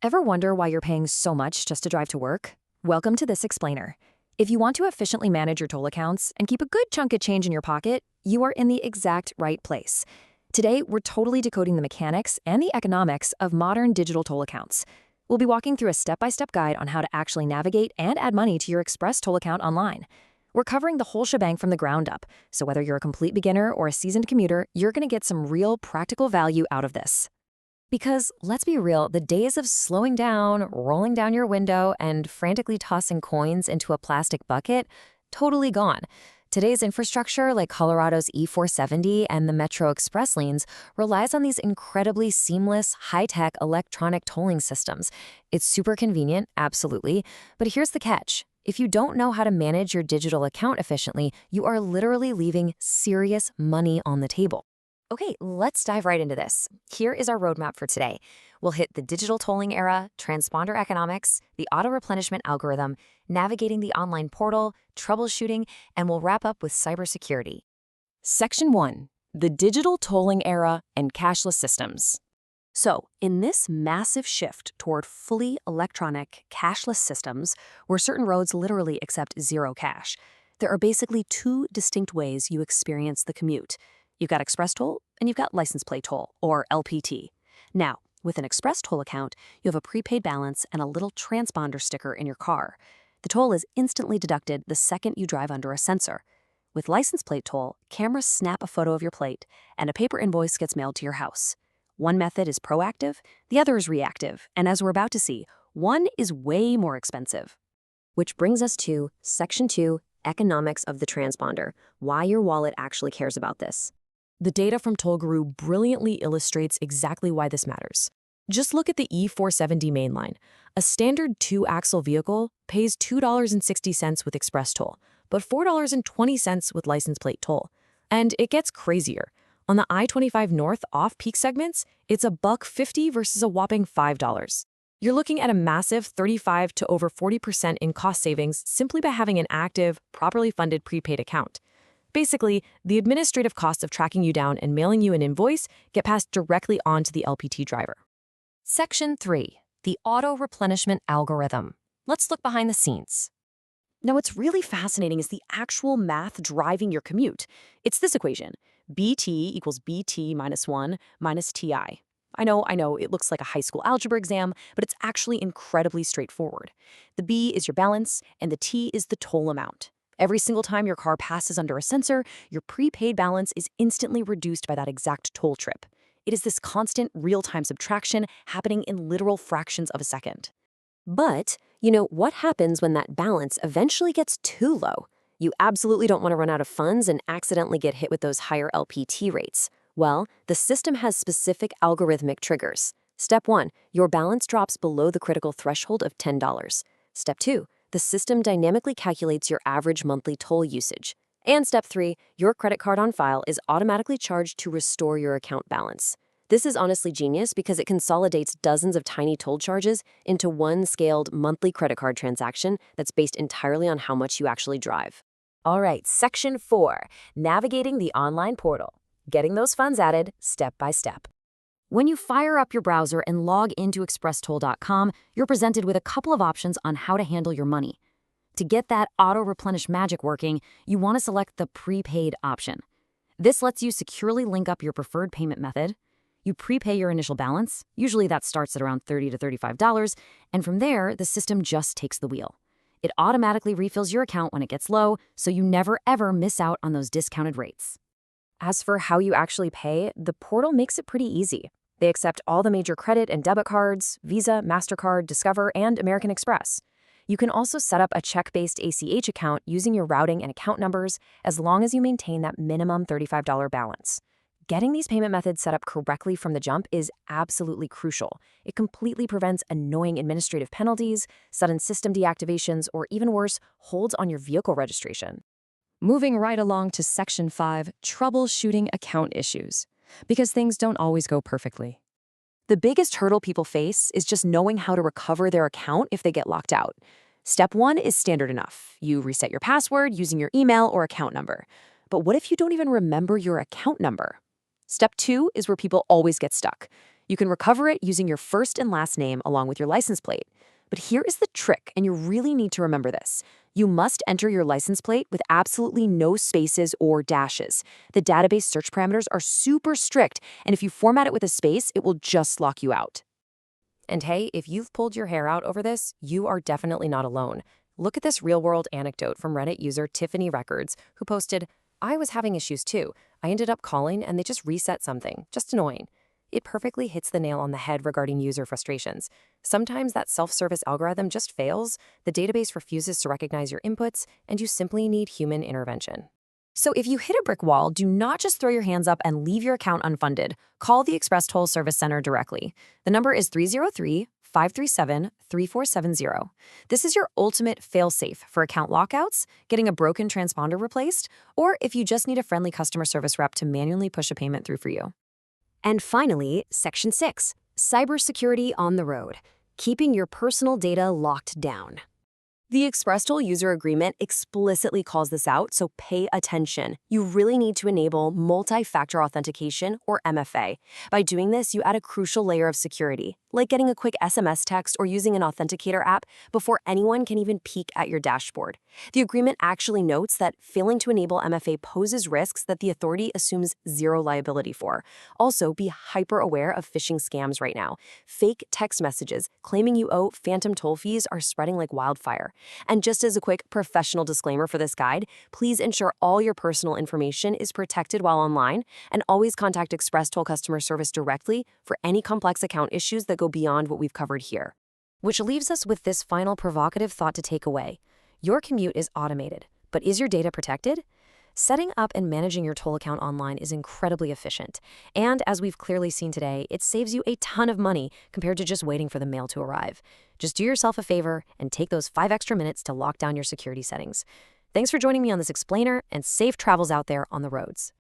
Ever wonder why you're paying so much just to drive to work? Welcome to this explainer. If you want to efficiently manage your toll accounts and keep a good chunk of change in your pocket, you are in the exact right place. Today, we're totally decoding the mechanics and the economics of modern digital toll accounts. We'll be walking through a step-by-step guide on how to actually navigate and add money to your ExpressToll account online. We're covering the whole shebang from the ground up, so whether you're a complete beginner or a seasoned commuter, you're going to get some real practical value out of this. Because, let's be real, the days of slowing down, rolling down your window, and frantically tossing coins into a plastic bucket, totally gone. Today's infrastructure, like Colorado's E470 and the Metro Express lanes, relies on these incredibly seamless, high-tech electronic tolling systems. It's super convenient, absolutely, but here's the catch. If you don't know how to manage your digital account efficiently, you are literally leaving serious money on the table. Okay, let's dive right into this. Here is our roadmap for today. We'll hit the digital tolling era, transponder economics, the auto-replenishment algorithm, navigating the online portal, troubleshooting, and we'll wrap up with cybersecurity. Section 1. The digital tolling era and cashless systems. So, in this massive shift toward fully electronic, cashless systems, where certain roads literally accept zero cash, there are basically two distinct ways you experience the commute. You've got ExpressToll and you've got license plate toll, or LPT. Now, with an ExpressToll account, you have a prepaid balance and a little transponder sticker in your car. The toll is instantly deducted the second you drive under a sensor. With license plate toll, cameras snap a photo of your plate, and a paper invoice gets mailed to your house. One method is proactive, the other is reactive, and as we're about to see, one is way more expensive. Which brings us to Section 2, Economics of the Transponder, why your wallet actually cares about this. The data from Toll Guru brilliantly illustrates exactly why this matters. Just look at the E470 mainline. A standard two-axle vehicle pays $2.60 with ExpressToll, but $4.20 with license plate toll. And it gets crazier. On the I-25 North off-peak segments, it's $1.50 versus a whopping $5. You're looking at a massive 35 to over 40% in cost savings simply by having an active, properly funded prepaid account. Basically, the administrative costs of tracking you down and mailing you an invoice get passed directly on to the LPT driver. Section 3. The auto-replenishment algorithm. Let's look behind the scenes. Now, what's really fascinating is the actual math driving your commute. It's this equation, BT equals BT minus 1 minus TI. I know, it looks like a high school algebra exam, but it's actually incredibly straightforward. The B is your balance, and the T is the toll amount. Every single time your car passes under a sensor, your prepaid balance is instantly reduced by that exact toll trip. It is this constant real-time subtraction happening in literal fractions of a second. But, what happens when that balance eventually gets too low? You absolutely don't want to run out of funds and accidentally get hit with those higher LPT rates. Well, the system has specific algorithmic triggers. Step 1, your balance drops below the critical threshold of $10. Step 2, the system dynamically calculates your average monthly toll usage. And step 3, your credit card on file is automatically charged to restore your account balance. This is honestly genius because it consolidates dozens of tiny toll charges into one scaled monthly credit card transaction that's based entirely on how much you actually drive. All right, Section 4, navigating the online portal. Getting those funds added step by step. When you fire up your browser and log into ExpressToll.com, you're presented with a couple of options on how to handle your money. To get that auto-replenish magic working, you want to select the prepaid option. This lets you securely link up your preferred payment method. You prepay your initial balance, usually that starts at around $30 to $35, and from there, the system just takes the wheel. It automatically refills your account when it gets low, so you never ever miss out on those discounted rates. As for how you actually pay, the portal makes it pretty easy. They accept all the major credit and debit cards, Visa, MasterCard, Discover, and American Express. You can also set up a check-based ACH account using your routing and account numbers as long as you maintain that minimum $35 balance. Getting these payment methods set up correctly from the jump is absolutely crucial. It completely prevents annoying administrative penalties, sudden system deactivations, or even worse, holds on your vehicle registration. Moving right along to Section 5, troubleshooting account issues, because things don't always go perfectly. The biggest hurdle people face is just knowing how to recover their account if they get locked out. Step 1 is standard enough. You reset your password using your email or account number. But what if you don't even remember your account number? Step 2 is where people always get stuck. You can recover it using your first and last name along with your license plate. But here is the trick, and you really need to remember this. You must enter your license plate with absolutely no spaces or dashes. The database search parameters are super strict, and if you format it with a space, it will just lock you out. And hey, if you've pulled your hair out over this, you are definitely not alone. Look at this real-world anecdote from Reddit user Tiffany Records, who posted, "I was having issues too. I ended up calling and they just reset something. Just annoying." It perfectly hits the nail on the head regarding user frustrations. Sometimes that self-service algorithm just fails, the database refuses to recognize your inputs, and you simply need human intervention. So if you hit a brick wall, do not just throw your hands up and leave your account unfunded. Call the ExpressToll Service Center directly. The number is 303-537-3470. This is your ultimate fail-safe for account lockouts, getting a broken transponder replaced, or if you just need a friendly customer service rep to manually push a payment through for you. And finally, Section 6, Cybersecurity on the Road, keeping your personal data locked down. The ExpressToll user agreement explicitly calls this out, so pay attention. You really need to enable multi-factor authentication, or MFA. By doing this, you add a crucial layer of security, like getting a quick SMS text or using an authenticator app before anyone can even peek at your dashboard. The agreement actually notes that failing to enable MFA poses risks that the authority assumes zero liability for. Also, be hyper-aware of phishing scams right now. Fake text messages claiming you owe phantom toll fees are spreading like wildfire. And just as a quick professional disclaimer for this guide, please ensure all your personal information is protected while online, and always contact ExpressToll customer service directly for any complex account issues that go beyond what we've covered here. Which leaves us with this final provocative thought to take away. Your commute is automated, but is your data protected? Setting up and managing your toll account online is incredibly efficient. And as we've clearly seen today, it saves you a ton of money compared to just waiting for the mail to arrive. Just do yourself a favor and take those 5 extra minutes to lock down your security settings. Thanks for joining me on this explainer, and safe travels out there on the roads.